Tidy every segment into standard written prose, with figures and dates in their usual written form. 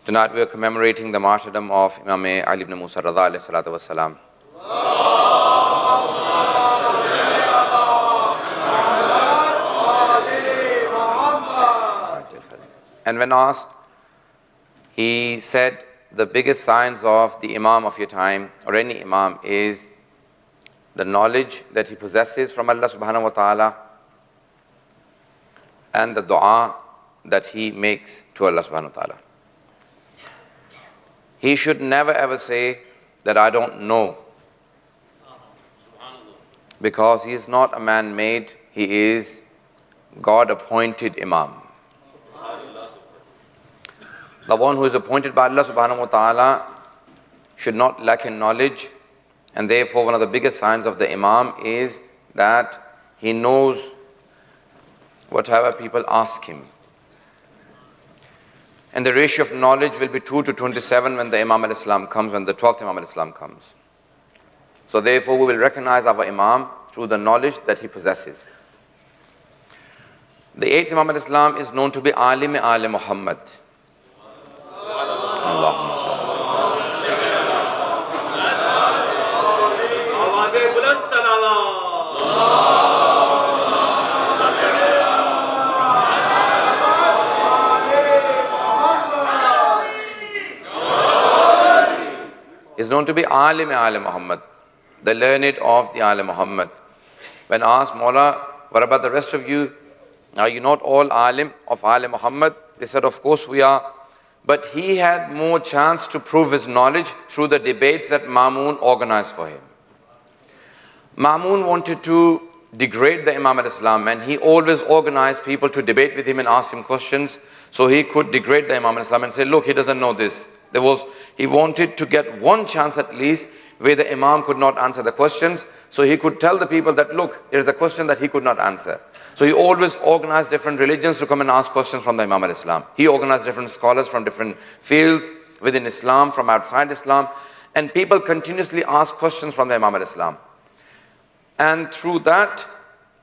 Tonight we are commemorating the martyrdom of Imam Ali ibn Musa Radha alayhi salatu wassalam. And when asked, he said the biggest signs of the Imam of your time or any Imam is the knowledge that he possesses from Allah subhanahu wa ta'ala and the dua that he makes to Allah subhanahu wa ta'ala. He should never ever say that I don't know, because he is not a man made, he is God appointed Imam. The one who is appointed by Allah subhanahu wa ta'ala should not lack in knowledge, and therefore one of the biggest signs of the Imam is that he knows whatever people ask him. And the ratio of knowledge will be 2 to 27 when the Imam al-Islam comes, when the 12th Imam al-Islam comes. So therefore we will recognize our Imam through the knowledge that he possesses. The 8th Imam al-Islam is known to be Alim Ali Muhammad. Allahumma is known to be Alim Ali Muhammad, the learned of the Ali Muhammad. When asked, Mawla, what about the rest of you? Are you not all Alim of Ali Muhammad? They said, of course we are. But he had more chance to prove his knowledge through the debates that Ma'mun organized for him. Ma'mun wanted to degrade the Imam al-Islam, and he always organized people to debate with him and ask him questions so he could degrade the Imam al-Islam and say, look, he doesn't know this. He wanted to get one chance at least where the Imam could not answer the questions, so he could tell the people that, look, there is a question that he could not answer. So he always organized different religions to come and ask questions from the Imam al-Islam. He organized different scholars from different fields within Islam, from outside Islam, and people continuously ask questions from the Imam al-Islam. And through that,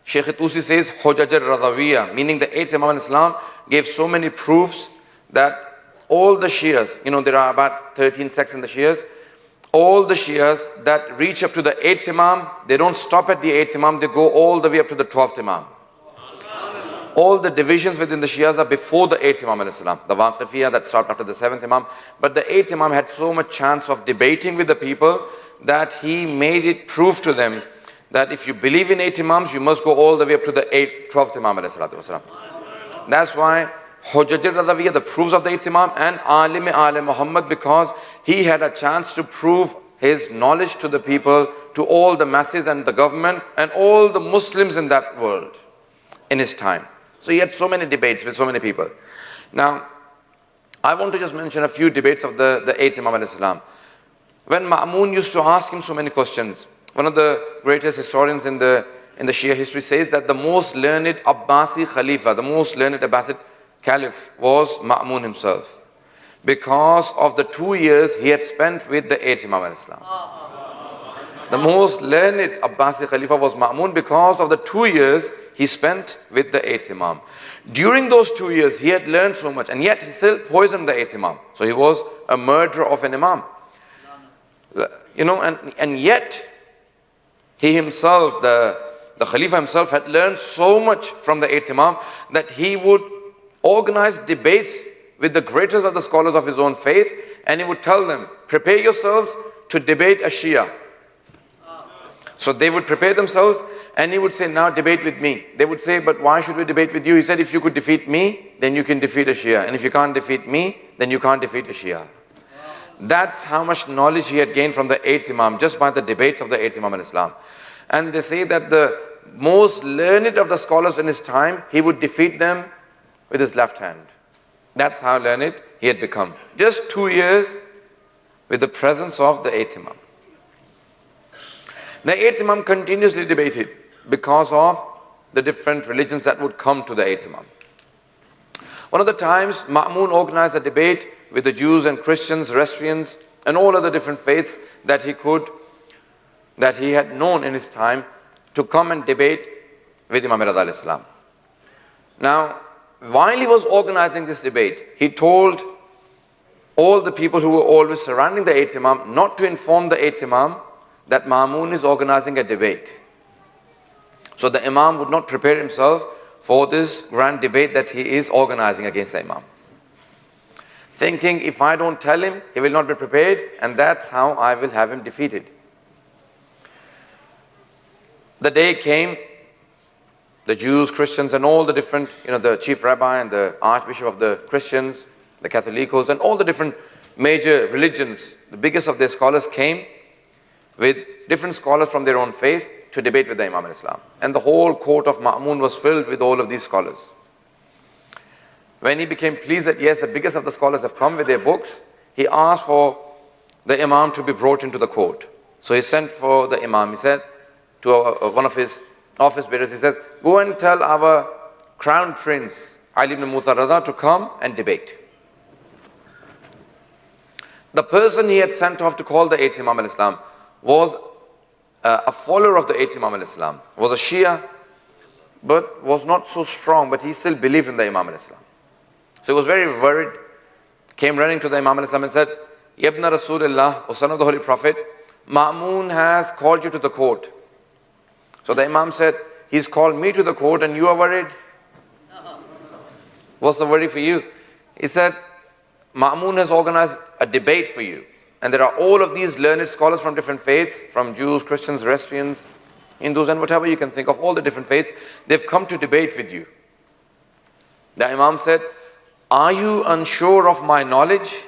Shaykh Tusi says, Hujaj al-Radawiyya, meaning the 8th Imam al-Islam gave so many proofs that all the Shias, there are about 13 sects in the Shias, all the Shias that reach up to the 8th Imam, they don't stop at the 8th Imam, they go all the way up to the 12th Imam. All the divisions within the Shias are before the 8th Imam al-Islam. The Waqifiyya that stopped after the 7th Imam. But the 8th Imam had so much chance of debating with the people that he made it prove to them that if you believe in 8 Imams, you must go all the way up to the 12th Imam al-Islam. That's why Hujjaj al-Radawiyya, the proofs of the 8th Imam, and Alim Ali Muhammad, because he had a chance to prove his knowledge to the people, to all the masses and the government and all the Muslims in that world in his time. So he had so many debates with so many people. Now, I want to just mention a few debates of the 8th Imam al-Islam. When Ma'mun used to ask him so many questions, one of the greatest historians in the Shia history says that the most learned Abbasi Khalifa, the most learned Abbasid Caliph was Ma'mun himself, because of the 2 years he had spent with the 8th Imam al-Islam. The most learned Abbasi Khalifa was Ma'mun because of the 2 years he spent with the 8th Imam. During those 2 years he had learned so much, and yet he still poisoned the 8th Imam. So he was a murderer of an Imam. And yet he himself, the Khalifa himself, had learned so much from the 8th Imam that he would organize debates with the greatest of the scholars of his own faith, and he would tell them, prepare yourselves to debate a Shia. So they would prepare themselves, and he would say, now debate with me. They would say, but why should we debate with you? He said, if you could defeat me, then you can defeat a Shia. And if you can't defeat me, then you can't defeat a Shia. That's how much knowledge he had gained from the 8th Imam, just by the debates of the 8th Imam al-Islam. And they say that the most learned of the scholars in his time, he would defeat them with his left hand. That's how learned he had become. Just 2 years with the presence of the 8th Imam. The 8th Imam continuously debated because of the different religions that would come to the 8th Imam. One of the times, Ma'mun organized a debate with the Jews and Christians, Zoroastrians, and all other different faiths that he had known in his time, to come and debate with Imam Rida al-Islam. Now, while he was organizing this debate, he told all the people who were always surrounding the 8th Imam not to inform the 8th Imam that Ma'mun is organizing a debate. So the Imam would not prepare himself for this grand debate that he is organizing against the Imam, thinking if I don't tell him, he will not be prepared, and that's how I will have him defeated. The day came, the Jews, Christians, and all the different, the chief rabbi and the archbishop of the Christians, the Catholicos, and all the different major religions, the biggest of their scholars came with different scholars from their own faith to debate with the Imam al-Islam. And the whole court of Ma'mun was filled with all of these scholars. When he became pleased that yes, the biggest of the scholars have come with their books, he asked for the Imam to be brought into the court. So he sent for the Imam. He said to one of his office bearers, he says, go and tell our crown prince, Ali ibn Musa Raza, to come and debate. The person he had sent off to call the 8th Imam al-Islam was a follower of the 8th Imam al-Islam, was a Shia, but was not so strong, but he still believed in the Imam al-Islam. So he was very worried, came running to the Imam al-Islam and said, Yabna Rasulullah, O son of the Holy Prophet, Ma'mun has called you to the court. So the Imam said, he's called me to the court and you are worried? What's the worry for you? He said, Ma'mun has organized a debate for you. And there are all of these learned scholars from different faiths, from Jews, Christians, Zoroastrians, Hindus, and whatever you can think of, all the different faiths. They've come to debate with you. The Imam said, are you unsure of my knowledge?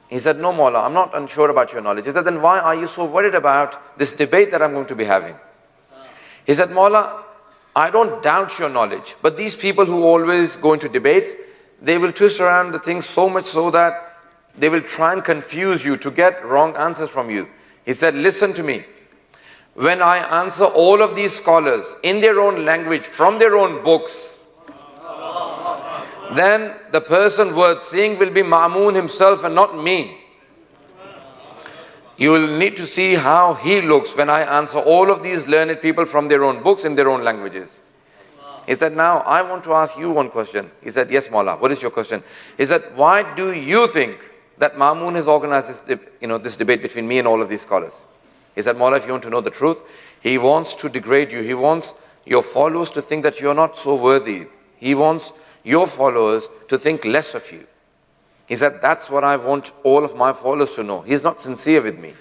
He said, no, Mawla, I'm not unsure about your knowledge. He said, then why are you so worried about this debate that I'm going to be having? He said, Mawla, I don't doubt your knowledge, but these people who always go into debates, they will twist around the things so much so that they will try and confuse you to get wrong answers from you. He said, listen to me. When I answer all of these scholars in their own language, from their own books, then the person worth seeing will be Ma'mun himself and not me. You will need to see how he looks when I answer all of these learned people from their own books in their own languages. He said, now I want to ask you one question. He said, yes, Mawla, what is your question? He said, why do you think that Ma'mun has organized this debate between me and all of these scholars? He said, Mawla, if you want to know the truth, he wants to degrade you. He wants your followers to think that you're not so worthy. He wants your followers to think less of you. He said, that's what I want all of my followers to know. He's not sincere with me.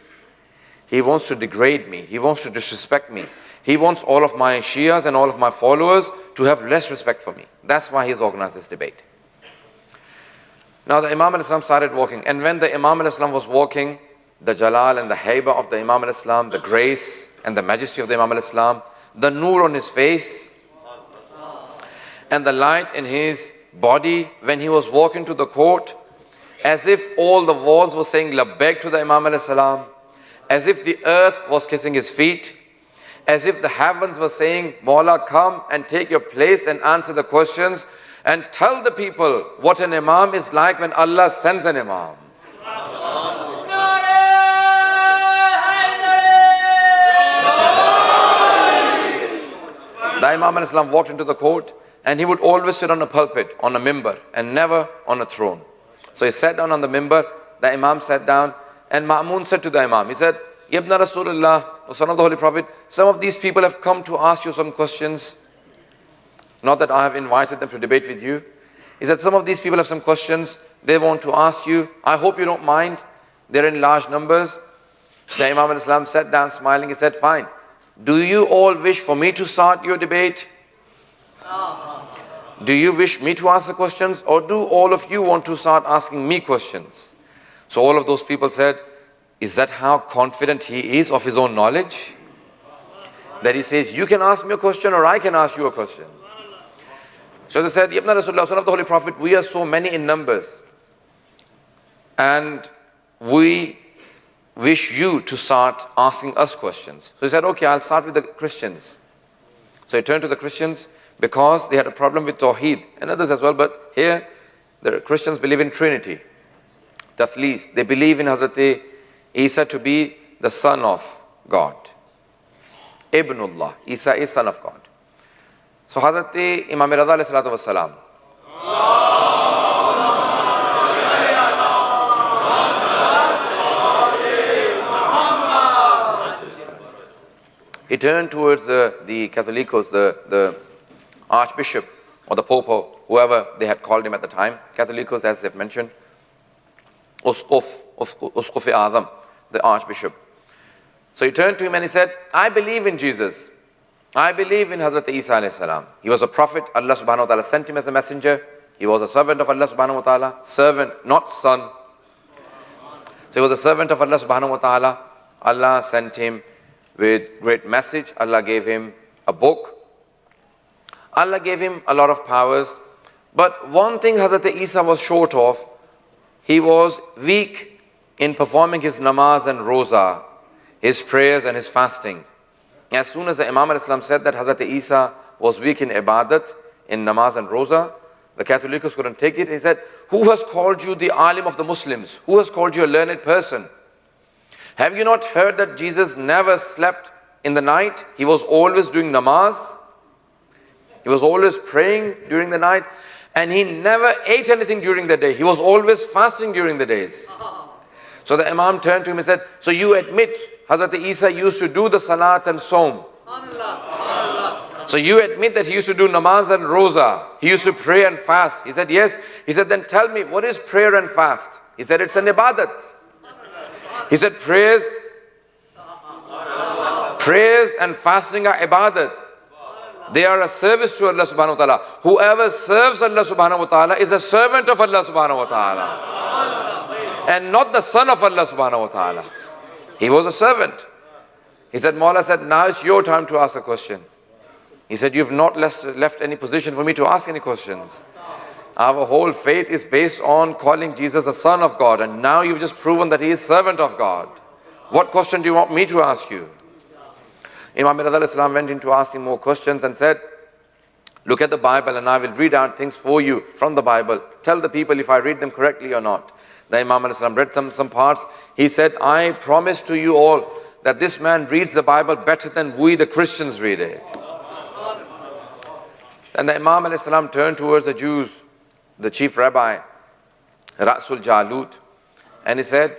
He wants to degrade me. He wants to disrespect me. He wants all of my Shias and all of my followers to have less respect for me. That's why he's organized this debate. Now the Imam al-Islam started walking. And when the Imam al-Islam was walking, the Jalal and the Haiba of the Imam al-Islam, the grace and the majesty of the Imam al-Islam, the nur on his face, and the light in his body when he was walking to the court, as if all the walls were saying labbaik to the Imam al-Islam, as if the earth was kissing his feet, as if the heavens were saying, Mawla, come and take your place and answer the questions and tell the people what an Imam is like when Allah sends an Imam. The Imam al-Islam walked into the court and he would always sit on a pulpit, on a mimbar, and never on a throne. So he sat down on the mimbar, the Imam sat down, and Ma'mun said to the Imam, he said, Yabna Rasulullah, O son of the Holy Prophet, some of these people have come to ask you some questions. Not that I have invited them to debate with you. He said, some of these people have some questions they want to ask you. I hope you don't mind. They're in large numbers. The Imam al-Islam sat down smiling. He said, fine. Do you all wish for me to start your debate? Do you wish me to ask the questions, or do all of you want to start asking me questions? So all of those people said, is that how confident he is of his own knowledge? That he says, you can ask me a question or I can ask you a question. So they said, Yabna Rasulullah, son of the Holy Prophet, we are so many in numbers. And we wish you to start asking us questions. So he said, okay, I'll start with the Christians. So he turned to the Christians because they had a problem with Tawheed and others as well. But here, the Christians believe in Trinity. Tathlis. They believe in Hazrat Isa to be the son of God. Ibnullah. Isa is son of God. So Hazrat Imam Raza alayhi salatu wassalam, he turned towards the Catholicos, the Archbishop or the Pope or whoever they had called him at the time. Catholicos, as they've mentioned. Usquf-i-Azam, the Archbishop. So he turned to him and he said, I believe in Jesus. I believe in Hazrat Isa alayhi salam. He was a prophet. Allah subhanahu wa ta'ala sent him as a messenger. He was a servant of Allah subhanahu wa ta'ala. Servant, not son. So he was a servant of Allah subhanahu wa ta'ala. Allah sent him with great message. Allah gave him a book. Allah gave him a lot of powers. But one thing Hazrat Isa was short of, he was weak in performing his namaz and roza, his prayers and his fasting. As soon as the Imam al-Islam said that Hazrat Isa was weak in ibadat, in namaz and roza, the Catholicos couldn't take it. He said, who has called you the alim of the Muslims? Who has called you a learned person? Have you not heard that Jesus never slept in the night? He was always doing namaz. He was always praying during the night. And he never ate anything during the day. He was always fasting during the days. So the Imam turned to him and said, so you admit Hazrat Isa used to do the salat and som. So you admit that he used to do namaz and roza. He used to pray and fast. He said, yes. He said, then tell me, what is prayer and fast? He said, it's an ibadat. He said, prayers and fasting are ibadat. They are a service to Allah subhanahu wa ta'ala. Whoever serves Allah subhanahu wa ta'ala is a servant of Allah subhanahu wa ta'ala. And not the son of Allah subhanahu wa ta'ala. He was a servant. He said, Mawla said, now it's your time to ask a question. He said, you've not left any position for me to ask any questions. Our whole faith is based on calling Jesus a son of God. And now you've just proven that he is servant of God. What question do you want me to ask you? Imam Mirza al-Islam went into asking more questions and said, look at the Bible and I will read out things for you from the Bible. Tell the people if I read them correctly or not. The Imam al-Islam read some parts. He said, I promise to you all that this man reads the Bible better than we the Christians read it. And the Imam al-Islam turned towards the Jews, the chief rabbi, Rasul Jalut, and he said,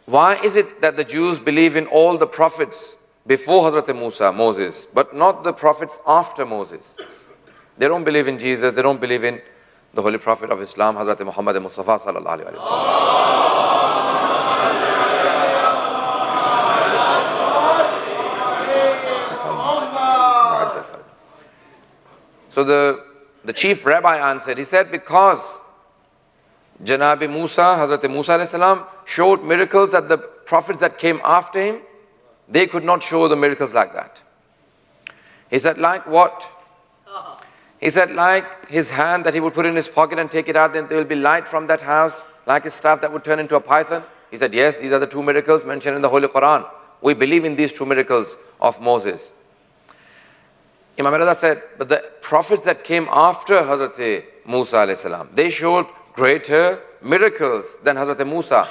why is it that the Jews believe in all the prophets before Hazrat Moses, but not the prophets after Moses? They don't believe in Jesus, they don't believe in the Holy Prophet of Islam, Hazrat Muhammad Mustafa sallallahu alaihi wasallam. So the chief rabbi answered, he said, because Janabi Musa, Hazrat Musa alayhi salam, showed miracles that the prophets that came after him, they could not show the miracles like that. He said, like what? He said, like his hand that he would put in his pocket and take it out, then there will be light from that house, like his staff that would turn into a python. He said, yes, these are the two miracles mentioned in the Holy Quran. We believe in these two miracles of Moses. Imam Reza said, but the prophets that came after Hazrat Musa alayhi salam, they showed greater miracles than Hazrat Musa.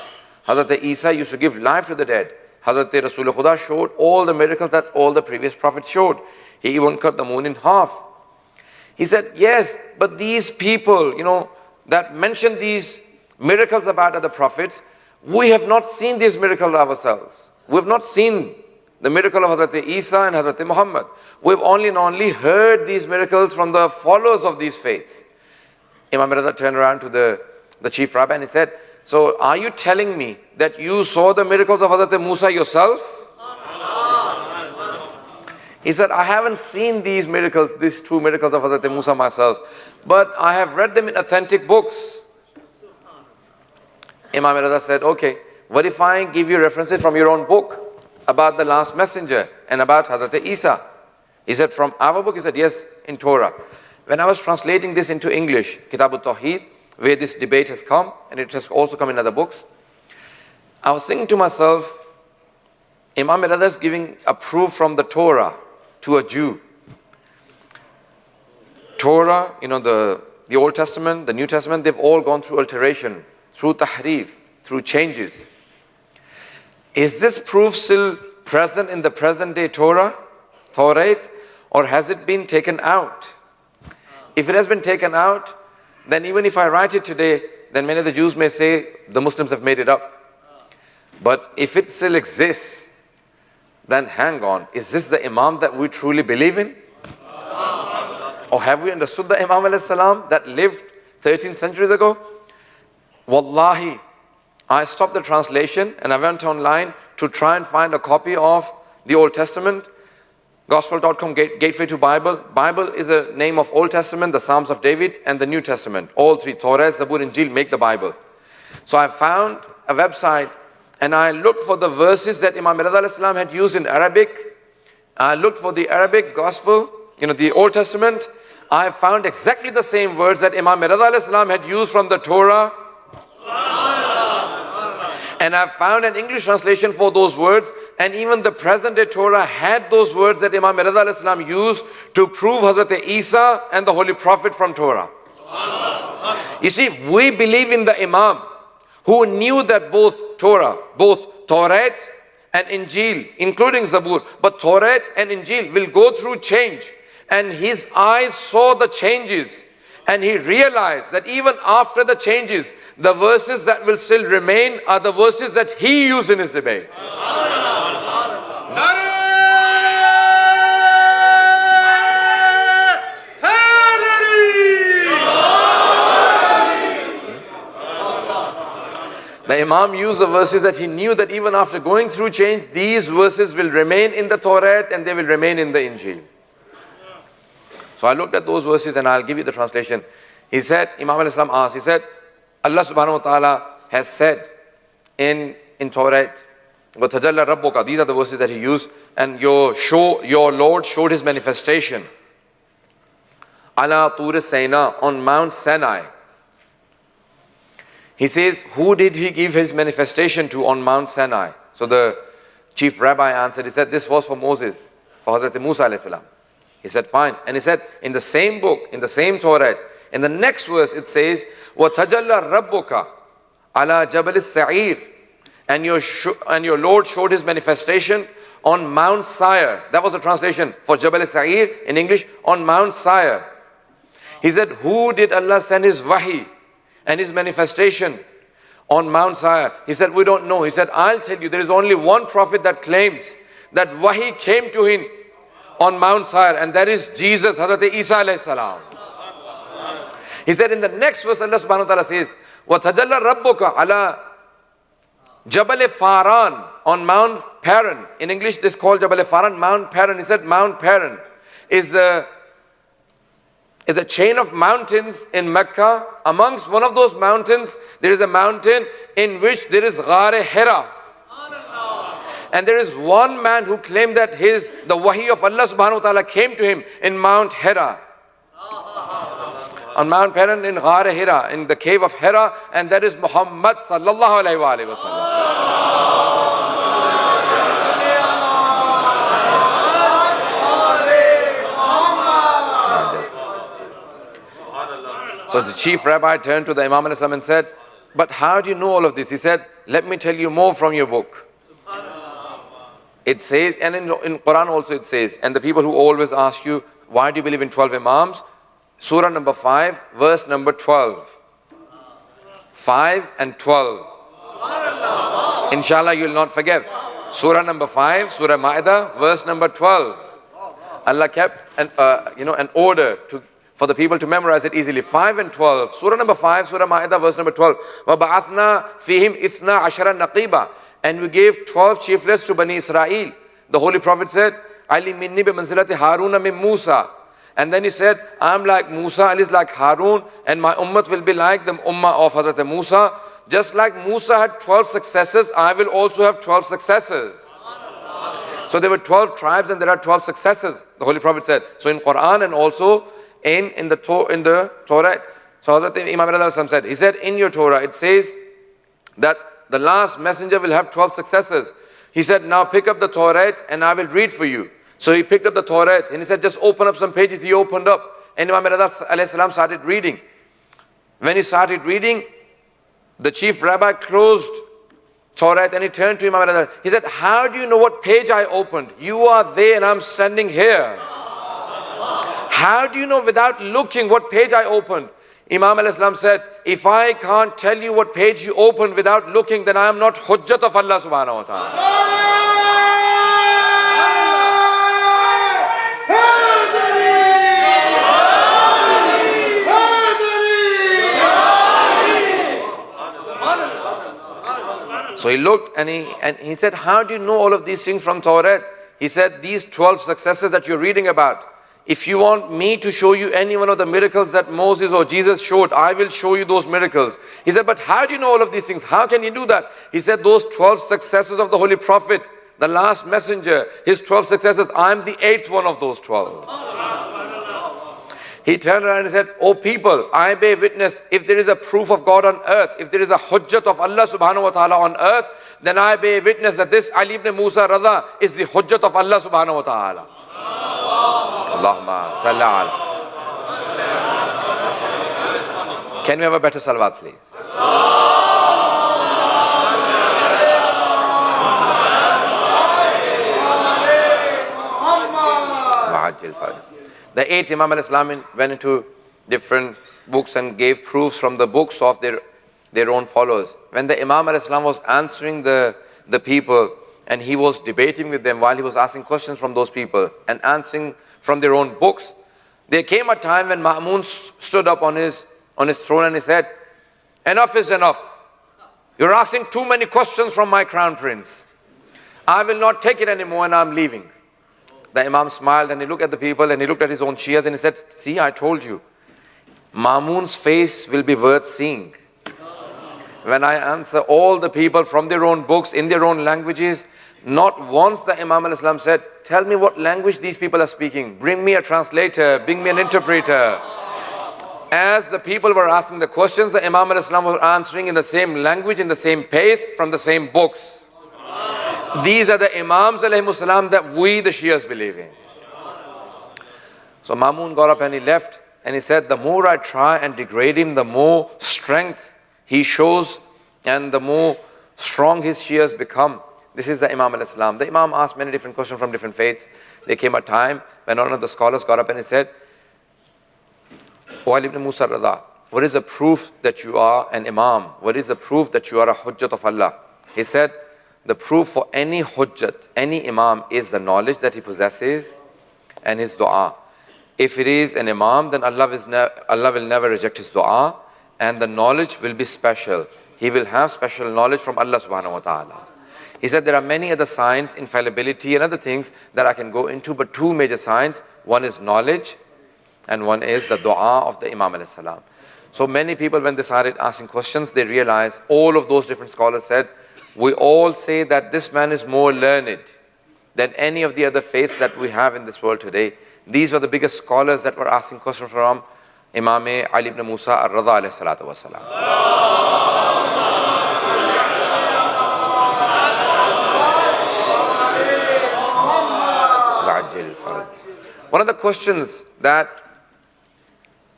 Hazrat Isa used to give life to the dead. Hazrat Rasul Khuda showed all the miracles that all the previous prophets showed. He even cut the moon in half. He said, yes, but these people, that mention these miracles about other prophets, we have not seen these miracles ourselves. We have not seen the miracle of Hazrat Isa and Hazrat Muhammad. We've only heard these miracles from the followers of these faiths. Imam Reza turned around to the chief rabbi and he said, so are you telling me that you saw the miracles of Hazrat Musa yourself? He said, I haven't seen these miracles, these two miracles of Hazrat Musa myself, but I have read them in authentic books. Imam Reza said, okay, what if I give you references from your own book about the last messenger and about Hazrat Isa? He said, from our book? He said, yes, in Torah. When I was translating this into English, Kitab al-Tawheed, where this debate has come, and it has also come in other books, I was thinking to myself, Imam Reza is giving a proof from the Torah to a Jew. Torah, the Old Testament, the New Testament, they've all gone through alteration, through tahrif, through changes. Is this proof still present in the present day Torah, or has it been taken out? If it has been taken out, then even if I write it today, then many of the Jews may say the Muslims have made it up. But if it still exists, then hang on, is this the Imam that we truly believe in? Or have we understood the Imam alayhi salam that lived 13 centuries ago? Wallahi, I stopped the translation and I went online to try and find a copy of the Old Testament. Gospel.com, gateway to Bible. Bible is a name of Old Testament, the Psalms of David, and the New Testament. All three, Torah, Zabur, Injil, make the Bible. So I found a website and I looked for the verses that Imam Mirza alayhi salam had used in Arabic. I looked for the Arabic Gospel, the Old Testament. I found exactly the same words that Imam Mirza alayhi salam had used from the Torah. And I found an English translation for those words, and even the present day Torah had those words that Imam Mirza alayhi salam used to prove Hazrat Isa and the Holy Prophet from Torah. You see, we believe in the Imam who knew that both Torah and Injil, including Zabur, but Torah and Injil will go through change. And his eyes saw the changes. And he realized that even after the changes, the verses that will still remain are the verses that he used in his debate. The Imam used the verses that he knew that even after going through change, these verses will remain in the Torah and they will remain in the Injil. So I looked at those verses and I'll give you the translation. He said, Imam al-Islam asked, he said, Allah subhanahu wa ta'ala has said in Torah, وَتَجَلَّ رَبُّكَ, these are the verses that he used, and your Lord showed his manifestation. Ala Tur Sina, on Mount Sinai. He says, who did he give his manifestation to on Mount Sinai? So the chief rabbi answered, he said, this was for Moses, for Hazrat Musa alayhi salam. He said, fine. And he said, in the same book, in the same Torah, in the next verse it says, وَتَجَلَّ رَبُّكَ عَلَى جَبَلِ السَّعِيرِ, and your Lord showed his manifestation on Mount Sire. That was the translation for Jabal Sa'ir in English, on Mount Sire. He said, who did Allah send his wahi and his manifestation on Mount Sire? He said, we don't know. He said, I'll tell you, there is only one prophet that claims that wahi came to him on Mount Sire, and that is Jesus, Hazrat Isa alayhi salam. He said in the next verse, Allah subhanahu wa ta'ala says, وَتَجَلَّ رَبُّكَ عَلَى جَبَلِ Faran, on Mount Paran. In English, this is called Jabal Faran, Mount Paran. He said Mount Paran is a chain of mountains in Mecca. Amongst one of those mountains, there is a mountain in which there is Ghar Hira. And there is one man who claimed that the wahi of Allah subhanahu wa ta'ala came to him in Mount Hira. On Mount Paran in Ghar Hira, in the cave of Hira, and that is Muhammad sallallahu alayhi wa sallam. So the chief rabbi turned to the Imam and said, but how do you know all of this? He said, let me tell you more from your book. It says, and in Quran also it says, and the people who always ask you, why do you believe in 12 Imams? Surah number 5, verse number 12. 5 and 12. Inshallah, you will not forget. Surah number 5, Surah Ma'idah, verse number 12. Allah kept an order for the people to memorize it easily. 5 and 12. Surah number 5, Surah Ma'idah, verse number 12. وَبَعَثْنَا فِيهِمْ إِثْنَا عَشَرًا نَقِيبًا, and we gave 12 chieflets to Bani Israel. The Holy Prophet said, Ali minni bi manzilati Haruna min Musa. And then he said, I'm like Musa, Ali is like Harun, and my ummah will be like the ummah of Hazrat Musa. Just like Musa had 12 successors, I will also have 12 successors. So there were 12 tribes and there are 12 successors, the Holy Prophet said. So in Quran and also in the Torah, so Hazrat Imam al-Azam said, he said in your Torah it says that the last messenger will have 12 successors. He said, now pick up the Torah and I will read for you. So he picked up the Torah and he said, just open up some pages. He opened up and Imam al-Azam started reading. When he started reading, the chief rabbi closed Torah and he turned to Imam al-Azam. He said, how do you know what page I opened? You are there and I'm standing here. How do you know without looking what page I opened? Imam al-Islam said, if I can't tell you what page you opened without looking, then I am not hujjat of Allah subhanahu wa ta'ala. he looked and he said, how do you know all of these things from Torah? He said, these 12 successes that you're reading about, if you want me to show you any one of the miracles that Moses or Jesus showed, I will show you those miracles. He said, but how do you know all of these things? How can you do that? He said, those 12 successes of the Holy Prophet, the last messenger, his 12 successes, I'm the 8th one of those 12. He turned around and said, oh people, I bear witness, if there is a proof of God on earth, if there is a hujjat of Allah subhanahu wa ta'ala on earth, then I bear witness that this Ali ibn Musa Radha is the hujjat of Allah subhanahu wa ta'ala. Allahumma salli ala. Can we have a better salawat, please? The 8th Imam al-Islam went into different books and gave proofs from the books of their own followers. When the Imam al-Islam was answering the people and he was debating with them while he was asking questions from those people and answering from their own books, there came a time when Ma'mun stood up on his throne and he said, enough is enough. You're asking too many questions from my crown prince. I will not take it anymore and I'm leaving. The Imam smiled and he looked at the people and he looked at his own Shias and he said, see, I told you, Ma'mun's face will be worth seeing. When I answer all the people from their own books, in their own languages, not once the Imam al-Islam said, tell me what language these people are speaking. Bring me a translator, bring me an interpreter. As the people were asking the questions, the Imam al-Islam was answering in the same language, in the same pace, from the same books. These are the Imams alayhimus salam that we the Shias believe in. So Ma'mun got up and he left and he said, the more I try and degrade him, the more strength he shows and the more strong his Shias become. This is the Imam al-Islam. The Imam asked many different questions from different faiths. There came a time when one of the scholars got up and he said, O Ali ibn Musa Radha, what is the proof that you are an Imam? What is the proof that you are a Hujjat of Allah? He said, the proof for any Hujjat, any Imam is the knowledge that he possesses and his dua. If it is an Imam, then Allah will never reject his dua and the knowledge will be special. He will have special knowledge from Allah subhanahu wa ta'ala. He said there are many other signs, infallibility and other things that I can go into, but 2 major signs. One is knowledge and one is the dua of the Imam alayhi salam. So many people, when they started asking questions, they realized all of those different scholars said, we all say that this man is more learned than any of the other faiths that we have in this world today. These were the biggest scholars that were asking questions from Imam Ali ibn Musa ar-Radha alayhi salatu wa salam. One of the questions that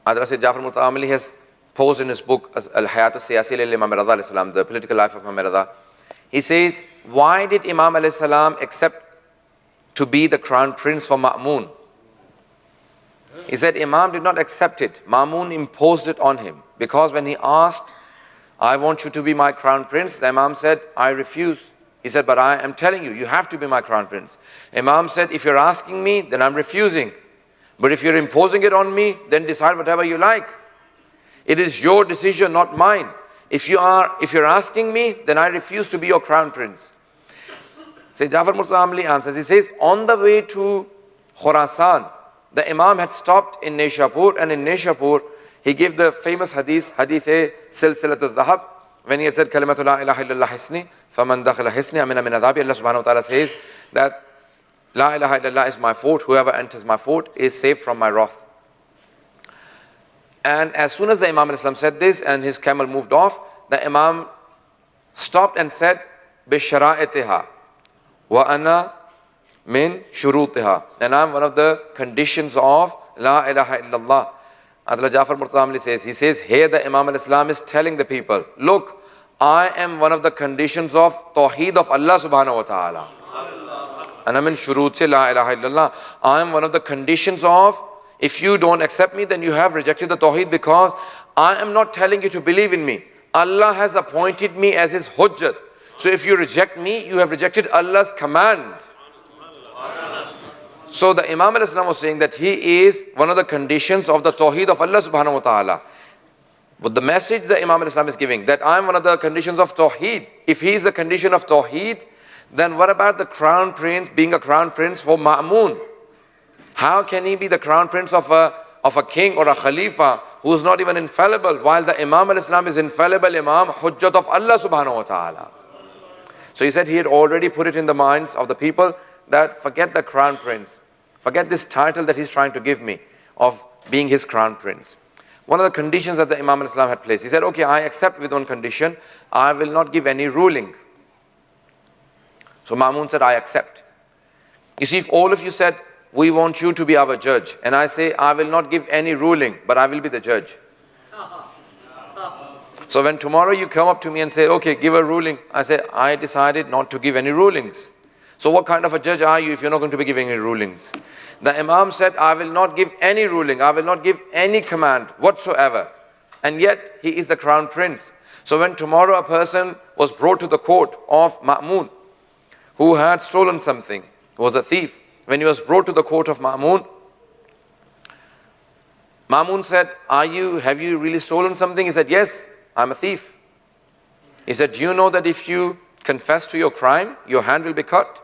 Hazrat Jafar Murtada Amili has posed in his book Al-Hayat al-Siyasi lil-Imam Radha alayhi salam, the political life of Imam Radha, he says, why did Imam alayhi salam accept to be the crown prince for Ma'mun? He said Imam did not accept it. Ma'mun imposed it on him. Because when he asked, I want you to be my crown prince, the Imam said, I refuse. He said, but I am telling you, you have to be my crown prince. Imam said, if you're asking me, then I'm refusing. But if you're imposing it on me, then decide whatever you like. It is your decision, not mine. If you're asking me, then I refuse to be your crown prince. So Jafar Murtada Amili answers, he says, on the way to Khurasan, the Imam had stopped in Nishapur, and in Nishapur, he gave the famous hadith Silsilatul Dhahab, when he had said, Kalimatu la ilaha illallah hisni, faman dakhala hisni amina min adhabi. Allah subhanahu wa ta'ala says that La ilaha illallah is my fort, whoever enters my fort is safe from my wrath. And as soon as the Imam al-Islam said this and his camel moved off, the Imam stopped and said, Bishara'itiha wa ana min shurutiha. And I'm one of the conditions of La ilaha illallah. Adla Jafar Murtada Amili says, he says, here the Imam al-Islam is telling the people, look, I am one of the conditions of Tawheed of Allah subhanahu wa ta'ala. And I'm in shurut se la ilaha illallah. I am one of the conditions of, if you don't accept me, then you have rejected the Tawheed, because I am not telling you to believe in me. Allah has appointed me as his hujjat. So if you reject me, you have rejected Allah's command. So the Imam al-Islam was saying that he is one of the conditions of the Tawheed of Allah subhanahu wa ta'ala. But the message that Imam al-Islam is giving, that I'm one of the conditions of Tawheed. If he is the condition of Tawheed, then what about the crown prince being a crown prince for Ma'mun? How can he be the crown prince of a king or a Khalifa who is not even infallible, while the Imam al-Islam is infallible Imam, Hujjat of Allah subhanahu wa ta'ala. So he said he had already put it in the minds of the people that forget the crown prince. Forget this title that he's trying to give me of being his crown prince. One of the conditions that the Imam al-Islam had placed, he said, okay, I accept with one condition, I will not give any ruling. So Ma'mun said, I accept. You see, if all of you said, we want you to be our judge, and I say, I will not give any ruling, but I will be the judge. So when tomorrow you come up to me and say, okay, give a ruling, I say, I decided not to give any rulings. So what kind of a judge are you if you're not going to be giving any rulings? The Imam said, I will not give any ruling, I will not give any command whatsoever. And yet, he is the crown prince. So when tomorrow a person was brought to the court of Ma'mun, who had stolen something, was a thief. When he was brought to the court of Ma'mun, Ma'mun said, have you really stolen something? He said, yes, I'm a thief. He said, do you know that if you confess to your crime, your hand will be cut?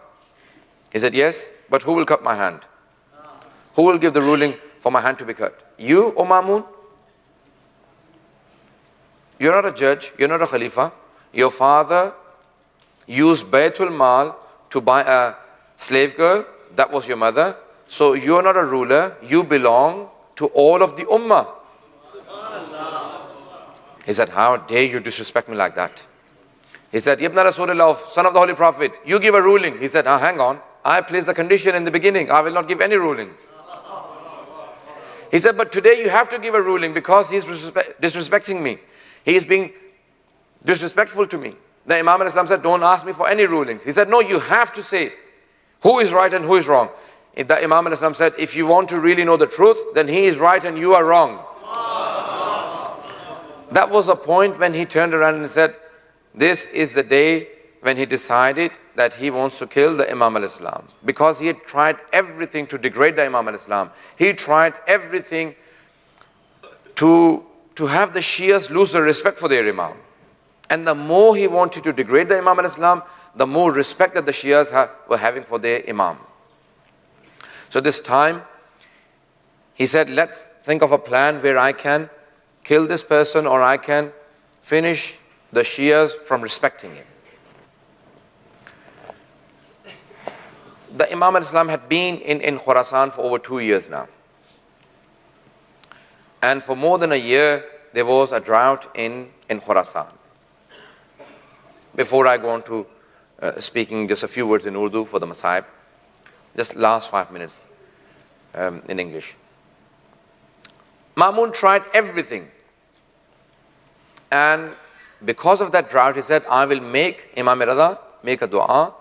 He said, yes, but who will cut my hand? Who will give the ruling for my hand to be cut? You, O Ma'mun? You're not a judge, you're not a Khalifa. Your father used Baytul Mal to buy a slave girl. That was your mother. So you're not a ruler, you belong to all of the Ummah. He said, how dare you disrespect me like that? He said, Ibn Rasulullah, son of the Holy Prophet, you give a ruling. He said, hang on, I placed the condition in the beginning, I will not give any rulings. He said, but today you have to give a ruling because he's disrespecting me. He is being disrespectful to me. The Imam al-Islam said, don't ask me for any rulings. He said, no, you have to say who is right and who is wrong. The Imam al-Islam said, if you want to really know the truth, then he is right and you are wrong. That was a point when he turned around and said, this is the day when he decided that he wants to kill the Imam al-Islam. Because he had tried everything to degrade the Imam al-Islam. He tried everything to have the Shias lose their respect for their Imam. And the more he wanted to degrade the Imam al-Islam, the more respect that the Shias were having for their Imam. So this time, he said, let's think of a plan where I can kill this person or I can finish the Shias from respecting him. The Imam al-Islam had been in Khurasan for over 2 years now. And for more than a year, there was a drought in Khurasan. Before I go on to speaking just a few words in Urdu for the Masahib, just last 5 minutes in English. Ma'mun tried everything. And because of that drought, he said, I will make Imam Rada make a dua.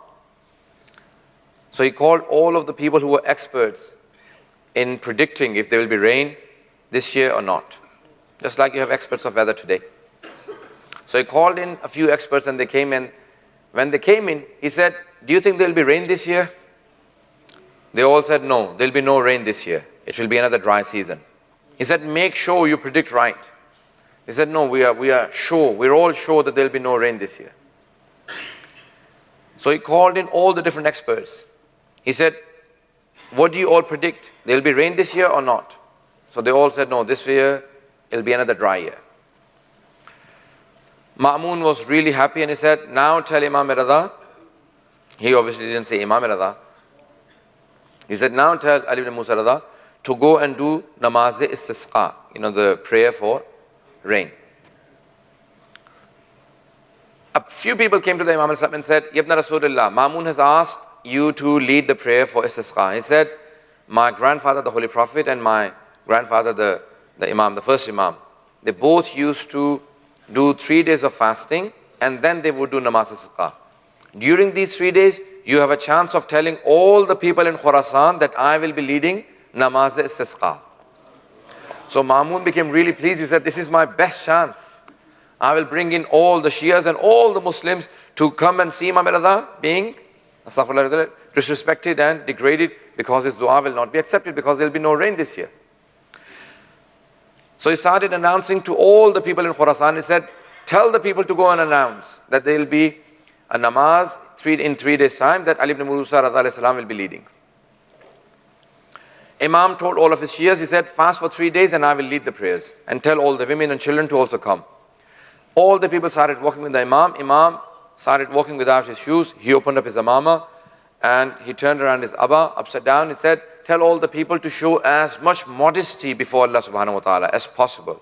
So he called all of the people who were experts in predicting if there will be rain this year or not. Just like you have experts of weather today. So he called in a few experts and they came in. When they came in, he said, do you think there will be rain this year? They all said, no, there will be no rain this year. It will be another dry season. He said, make sure you predict right. He said, no, we are sure, we're all sure that there will be no rain this year. So he called in all the different experts. He said, what do you all predict? There will be rain this year or not? So they all said, no, this year it will be another dry year. Ma'mun was really happy and he said, now tell Imam Rada. He obviously didn't say Imam Rada. He said, now tell Ali ibn Musa Rada to go and do namaz-e-istisqa, the prayer for rain. A few people came to the Imam al-Islam and said, Ibn Rasulullah, Ma'mun has asked you to lead the prayer for istisqa. He said, my grandfather, the Holy Prophet, and my grandfather, the Imam, the first Imam, they both used to do 3 days of fasting and then they would do namaz-e-istisqa. During these 3 days, you have a chance of telling all the people in Khurasan that I will be leading namaz-e-istisqa. So Ma'mun became really pleased. He said, this is my best chance. I will bring in all the Shias and all the Muslims to come and see Imam Rada being disrespected and degraded because his dua will not be accepted because there will be no rain this year. So he started announcing to all the people in Khurasan. He said, tell the people to go and announce that there will be a namaz in 3 days' time that Ali ibn Musa radhiyallahu anhu will be leading. Imam told all of his Shias, he said, fast for 3 days and I will lead the prayers. And tell all the women and children to also come. All the people started walking with the Imam. Imam started walking without his shoes. He opened up his amama and he turned around his abba upside down. He said, tell all the people to show as much modesty before Allah subhanahu wa ta'ala as possible.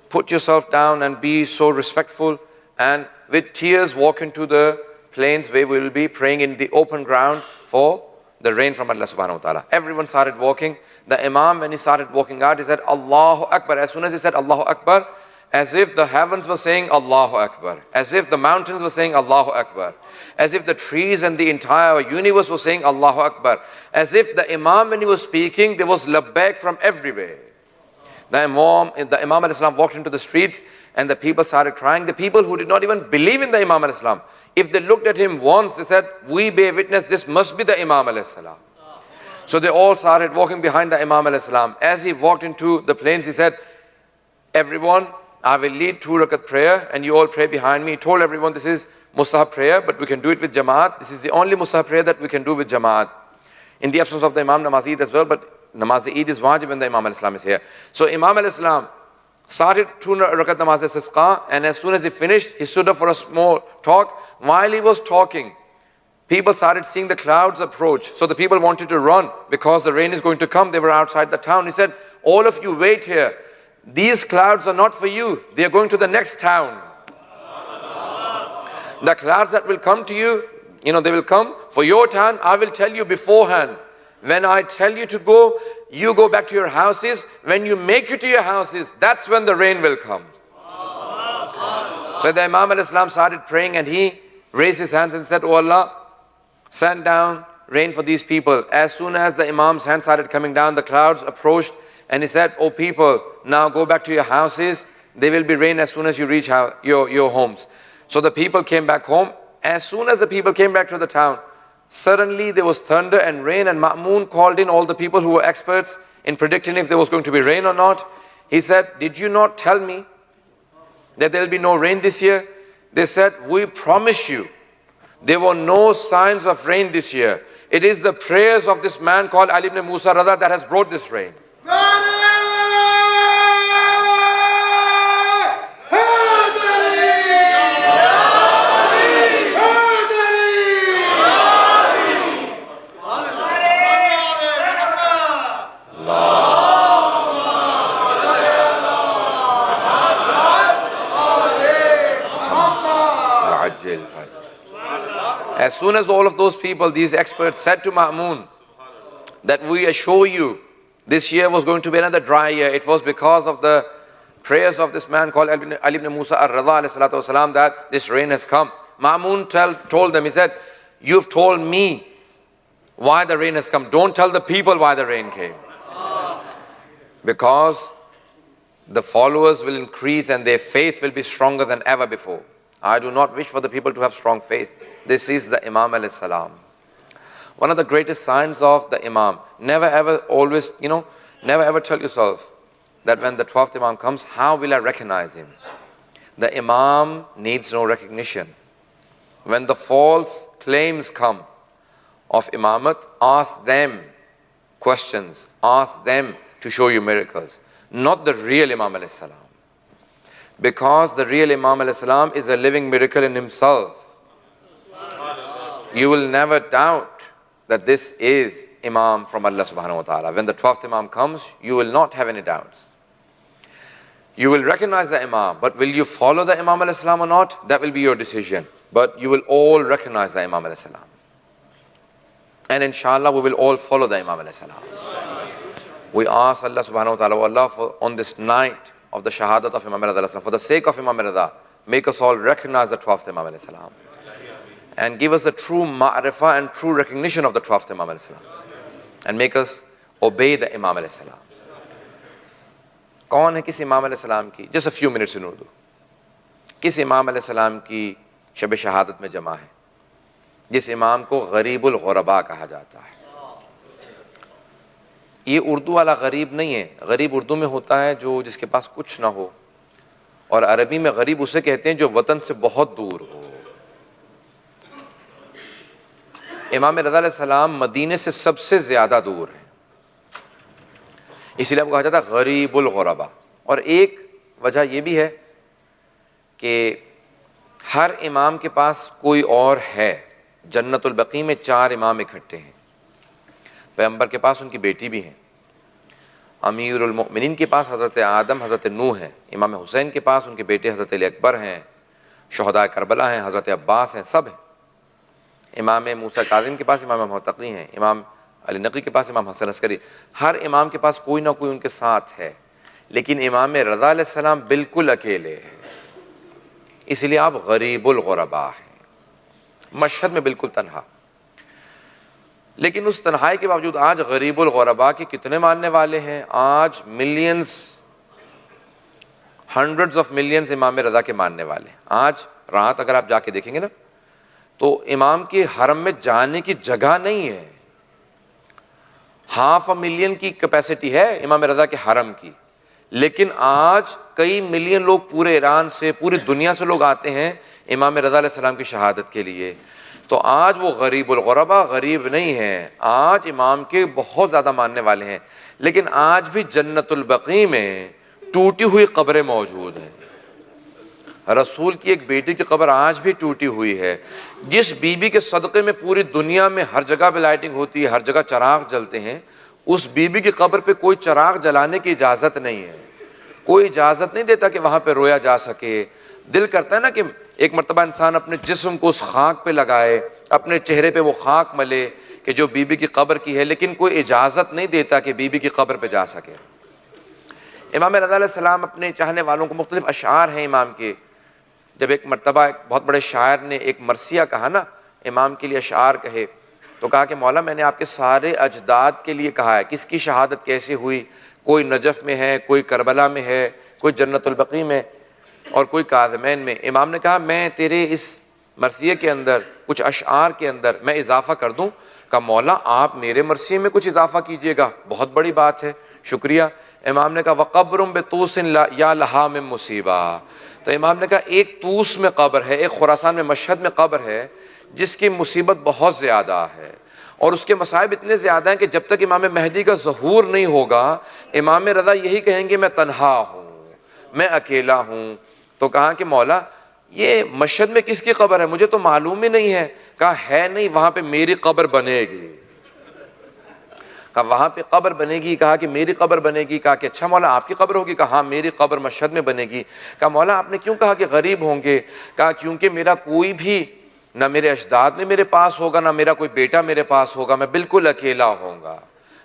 Put yourself down and be so respectful, and with tears walk into the plains where we will be praying in the open ground for the rain from Allah subhanahu wa ta'ala. Everyone started walking. The Imam, when he started walking out, he said, Allahu Akbar. As soon as he said Allahu Akbar, as if the heavens were saying Allahu Akbar, as if the mountains were saying Allahu Akbar, as if the trees and the entire universe were saying Allahu Akbar, as if the Imam, when he was speaking, there was labbaik from everywhere. The Imam al-Islam walked into the streets and the people started crying. The people who did not even believe in the Imam al-Islam, if they looked at him once, they said, we bear witness, this must be the Imam al-Islam. So they all started walking behind the Imam al-Islam. As he walked into the plains, he said, everyone, I will lead 2 rakat prayer and you all pray behind me. He told everyone, this is mustahab prayer, but we can do it with Jamaat. This is the only mustahab prayer that we can do with Jamaat. In the absence of the Imam, namaz Eid as well, but namaz Eid is wajib when the Imam al-Islam is here. So Imam al-Islam started 2 rakat namaz istisqa, and as soon as he finished, he stood up for a small talk. While he was talking, people started seeing the clouds approach. So the people wanted to run because the rain is going to come. They were outside the town. He said, all of you wait here. These clouds are not for you. They are going to the next town. The clouds that will come to you, they will come for your town. I will tell you beforehand. When I tell you to go, you go back to your houses. When you make it to your houses, that's when the rain will come. So the Imam al-Islam started praying and he raised his hands and said, oh Allah, send down rain for these people. As soon as the Imam's hand started coming down, the clouds approached and he said, oh people, now go back to your houses. There will be rain as soon as you reach your homes. So the people came back home. As soon as the people came back to the town, suddenly there was thunder and rain, and Ma'mun called in all the people who were experts in predicting if there was going to be rain or not. He said, did you not tell me that there will be no rain this year? They said, we promise you, there were no signs of rain this year. It is the prayers of this man called Ali ibn Musa Radha that has brought this rain. As soon as all of those people, these experts, said to Ma'mun that we assure you this year was going to be another dry year, it was because of the prayers of this man called Ali ibn Musa ar-Radha alayhi salatu wasalam that this rain has come. Ma'mun told them, he said, you've told me why the rain has come. Don't tell the people why the rain came. Because the followers will increase and their faith will be stronger than ever before. I do not wish for the people to have strong faith. This is the Imam alayhi salam. One of the greatest signs of the Imam. Never ever never ever tell yourself that when the 12th Imam comes, how will I recognize him? The Imam needs no recognition. When the false claims come of Imamat, ask them questions. Ask them to show you miracles. Not the real Imam alayhi salam. Because the real Imam alayhi salam is a living miracle in himself. You will never doubt that this is Imam from Allah subhanahu wa ta'ala. When the 12th Imam comes, you will not have any doubts. You will recognize the Imam, but will you follow the Imam alayhi salam or not? That will be your decision. But you will all recognize the Imam alayhi salam. And inshallah, we will all follow the Imam alayhi salam. We ask Allah subhanahu wa ta'ala, Allah, on this night of the shahadat of Imam Radha, for the sake of Imam Radha, make us all recognize the 12th Imam alayhi salam. And give us a true ma'rifah and true recognition of the 12th Imam alayhi salam. And make us obey the Imam alayhi salam. कौन है किस इमाम अलैहि सलाम की, just a few minutes in Urdu, किस इमाम अलैहि सलाम की शब शहादत में जमा है, जिस इमाम को गरीबुल गुरबा कहा जाता है. یہ اردو والا غریب نہیں ہے. غریب اردو میں ہوتا ہے جو جس کے پاس کچھ نہ ہو، اور عربی میں غریب اسے کہتے ہیں جو وطن سے بہت دور ہو. امام رضا علیہ السلام مدینے سے سب سے زیادہ دور ہیں، اسی لیے آپ کو کہا جاتا ہے غریب الغربا. اور ایک وجہ یہ بھی ہے کہ ہر امام کے پاس کوئی اور ہے. جنت البقیع میں 4 امام اکٹھے ہیں. پیغمبر کے پاس ان کی بیٹی بھی ہیں. امیر المؤمنین کے پاس حضرت آدم حضرت نوح ہیں. امام حسین کے پاس ان کے بیٹے حضرت علی اکبر ہیں. شہداء کربلا ہیں، حضرت عباس ہیں، سب ہیں. امام موسیٰ کاظم کے پاس امام محمد تقی ہیں. امام علی نقی کے پاس امام حسن عسکری. ہر امام کے پاس کوئی نہ کوئی ان کے ساتھ ہے. لیکن امام رضا علیہ السلام بالکل اکیلے ہیں، اس لیے آپ غریب الغربا ہیں، مشہد میں بالکل تنہا. لیکن اس تنہائی کے باوجود آج غریب الغربا کے کتنے ماننے والے ہیں؟ آج ملینز، ہنڈریڈز آف ملینز امام رضا کے ماننے والے ہیں. آج رات اگر آپ جا کے دیکھیں گے نا تو امام کے حرم میں جانے کی جگہ نہیں ہے. 500,000 ملین کی کیپیسٹی ہے امام رضا کے حرم کی، لیکن آج کئی ملین لوگ پورے ایران سے، پوری دنیا سے لوگ آتے ہیں امام رضا علیہ السلام کی شہادت کے لیے. تو آج وہ غریب الغربا غریب نہیں ہیں، آج امام کے بہت زیادہ ماننے والے ہیں. لیکن آج بھی جنت البقیع میں ٹوٹی ہوئی قبریں موجود ہیں. رسول کی ایک بیٹی کی قبر آج بھی ٹوٹی ہوئی ہے. جس بی بی کے صدقے میں پوری دنیا میں ہر جگہ پہ لائٹنگ ہوتی ہے، ہر جگہ چراغ جلتے ہیں، اس بی بی کی قبر پہ کوئی چراغ جلانے کی اجازت نہیں ہے. کوئی اجازت نہیں دیتا کہ وہاں پہ رویا جا سکے. دل کرتا ہے نا کہ ایک مرتبہ انسان اپنے جسم کو اس خاک پہ لگائے، اپنے چہرے پہ وہ خاک ملے کہ جو بی بی کی قبر کی ہے، لیکن کوئی اجازت نہیں دیتا کہ بی بی کی قبر پہ جا سکے. امام رضا علیہ السلام اپنے چاہنے والوں کو، مختلف اشعار ہیں امام کے. جب ایک مرتبہ ایک بہت بڑے شاعر نے ایک مرثیہ کہا نا، امام کے لیے اشعار کہے، تو کہا کہ مولا میں نے آپ کے سارے اجداد کے لیے کہا ہے، کس کی شہادت کیسے ہوئی، کوئی نجف میں ہے، کوئی کربلا میں ہے، کوئی جنت البقیع میں، اور کوئی کاظمین میں. امام نے کہا میں تیرے اس مرثیے کے اندر، کچھ اشعار کے اندر میں اضافہ کر دوں. کہا مولا آپ میرے مرثیے میں کچھ اضافہ کیجئے گا، بہت بڑی بات ہے، شکریہ. امام نے کہا وَقَبْرٌ بِطُوسٍ يَا لَهَا مِن مُصِيبَةٍ. تو امام نے کہا ایک طوس میں قبر ہے، ایک خراسان میں مشہد میں قبر ہے جس کی مصیبت بہت زیادہ ہے، اور اس کے مصائب اتنے زیادہ ہیں کہ جب تک امام مہدی کا ظہور نہیں ہوگا امام رضا یہی کہیں گے میں تنہا ہوں، میں اکیلا ہوں. تو کہا کہ مولا یہ مشہد میں کس کی قبر ہے، مجھے تو معلوم ہی نہیں ہے. کہا ہے نہیں، وہاں پہ میری قبر بنے گی. کہا وہاں پہ قبر بنے گی. کہا کہ میری قبر بنے گی. کہا کہ اچھا مولا آپ کی قبر ہوگی. کہا ہاں میری قبر مشہد میں بنے گی. کہا مولا آپ نے کیوں کہا کہ غریب ہوں گے؟ کہا کیونکہ میرا کوئی بھی، نہ میرے اجداد میں میرے پاس ہوگا، نہ میرا کوئی بیٹا میرے پاس ہوگا، میں بالکل اکیلا ہوں گا،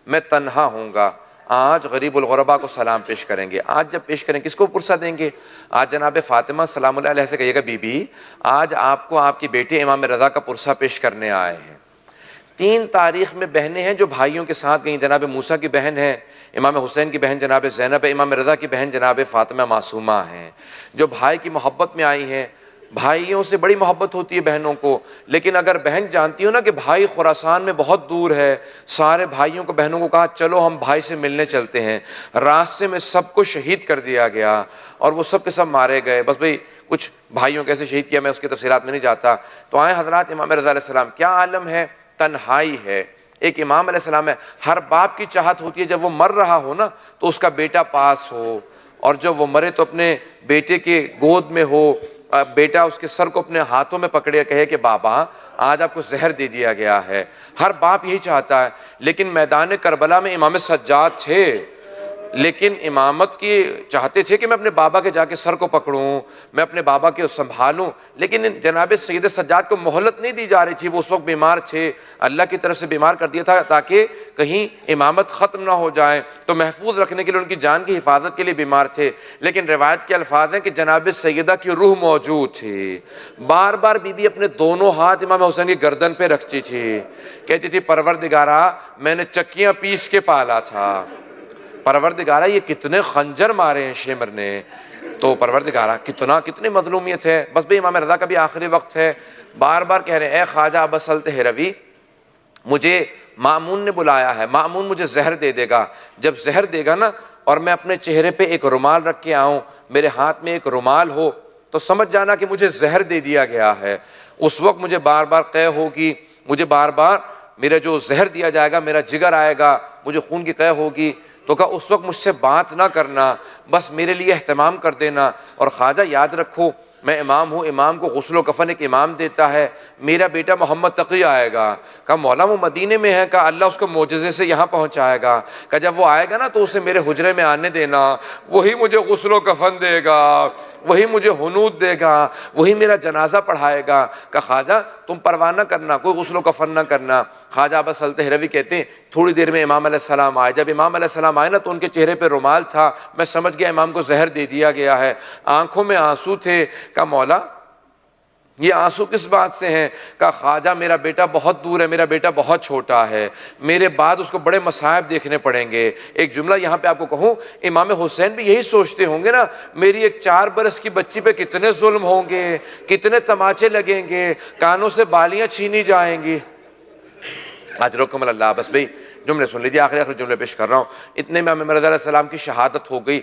میں تنہا ہوں گا. آج غریب الغربا کو سلام پیش کریں گے. آج جب پیش کریں کس کو پرسہ دیں گے؟ آج جناب فاطمہ سلام اللہ علیہ سے کہیے گا بی بی آج آپ کو آپ کی بیٹی امام رضا کا پرسہ پیش کرنے آئے ہیں. 3 تاریخ میں بہنیں ہیں جو بھائیوں کے ساتھ گئیں. جناب موسیٰ کی بہن ہے، امام حسین کی بہن جناب زینب ہے، امام رضا کی بہن جناب فاطمہ معصومہ ہیں، جو بھائی کی محبت میں آئی ہیں. بھائیوں سے بڑی محبت ہوتی ہے بہنوں کو، لیکن اگر بہن جانتی ہو نا کہ بھائی خراسان میں بہت دور ہے، سارے بھائیوں کو، بہنوں کو کہا چلو ہم بھائی سے ملنے چلتے ہیں. راستے میں سب کو شہید کر دیا گیا اور وہ سب کے سب مارے گئے. بس بھئی کچھ بھائیوں کیسے شہید کیا میں اس کی تفصیلات میں نہیں جاتا. تو آئے حضرات امام رضا علیہ السلام، کیا عالم ہے، تنہائی ہے. ایک امام علیہ السلام ہے، ہر باپ کی چاہت ہوتی ہے جب وہ مر رہا ہو نا تو اس کا بیٹا پاس ہو، اور جب وہ مرے تو اپنے بیٹے کے گود میں ہو، بیٹا اس کے سر کو اپنے ہاتھوں میں پکڑے کہے کہ بابا آج آپ کو زہر دے دیا گیا ہے. ہر باپ یہی چاہتا ہے. لیکن میدان کربلا میں امام سجاد تھے، لیکن امامت کی چاہتے تھے کہ میں اپنے بابا کے جا کے سر کو پکڑوں، میں اپنے بابا کے سنبھالوں، لیکن جناب سید سجاد کو مہلت نہیں دی جا رہی تھی. وہ اس وقت بیمار تھے، اللہ کی طرف سے بیمار کر دیا تھا تاکہ کہیں امامت ختم نہ ہو جائے، تو محفوظ رکھنے کے لیے ان کی جان کی حفاظت کے لیے بیمار تھے. لیکن روایت کے الفاظ ہیں کہ جناب سیدہ کی روح موجود تھی. بار بار بی بی اپنے دونوں ہاتھ امام حسین کی گردن پہ رکھتی تھی، کہتی تھی پروردگارا میں نے چکیاں پیس کے پالا تھا، پروردگارہ یہ کتنے خنجر مارے ہیں شمر نے، تو پروردگارہ کتنی مظلومیت ہے. بس بھی امام رضا کا بھی آخری وقت ہے، بار بار کہہ رہے ہیں اے خواجہ ابو سلط ہروی مجھے مامون نے بلایا ہے، مامون مجھے زہر دے دے گا، جب زہر دے گا نا اور میں اپنے چہرے پہ ایک رومال رکھ کے آؤں، میرے ہاتھ میں ایک رومال ہو، تو سمجھ جانا کہ مجھے زہر دے دیا گیا ہے۔ اس وقت مجھے بار بار قے ہوگی، مجھے بار بار میرا جو زہر دیا جائے گا، میرا جگر آئے گا، مجھے خون کی قے ہوگی، تو کہا اس وقت مجھ سے بات نہ کرنا، بس میرے لیے اہتمام کر دینا۔ اور خواجہ یاد رکھو میں امام ہوں، امام کو غسل و کفن ایک امام دیتا ہے، میرا بیٹا محمد تقی آئے گا۔ کہا مولا وہ مدینے میں ہے، کہا اللہ اس کو معجزے سے یہاں پہنچائے گا، کہا جب وہ آئے گا نا تو اسے میرے حجرے میں آنے دینا، وہی مجھے غسل و کفن دے گا، وہی مجھے ہنود دے گا، وہی میرا جنازہ پڑھائے گا۔ کہا خواجہ تم پرواہ نہ کرنا، کوئی غسل و کفن نہ کرنا۔ خواجہ ابا سلط ہروی کہتے ہیں تھوڑی دیر میں امام علیہ السلام آئے، جب امام علیہ السلام آئے نا تو ان کے چہرے پہ رومال تھا، میں سمجھ گیا امام کو زہر دے دیا گیا ہے، آنکھوں میں آنسو تھے۔ کہا مولا یہ آنسو کس بات سے ہیں؟ کہا خواجہ میرا بیٹا بہت دور ہے، میرا بیٹا بہت چھوٹا ہے، میرے بعد اس کو بڑے مصائب دیکھنے پڑیں گے۔ ایک جملہ یہاں پہ آپ کو کہوں، امام حسین بھی یہی سوچتے ہوں گے نا، میری ایک 4 برس کی بچی پہ کتنے ظلم ہوں گے، کتنے تماچے لگیں گے، کانوں سے بالیاں چھینی جائیں گی۔ آج رکم اللہ، بس بھئی جملے سن لیجیے، آخری جملے پیش کر رہا ہوں۔ اتنے میں امام رضا علیہ السلام کی شہادت ہو گئی،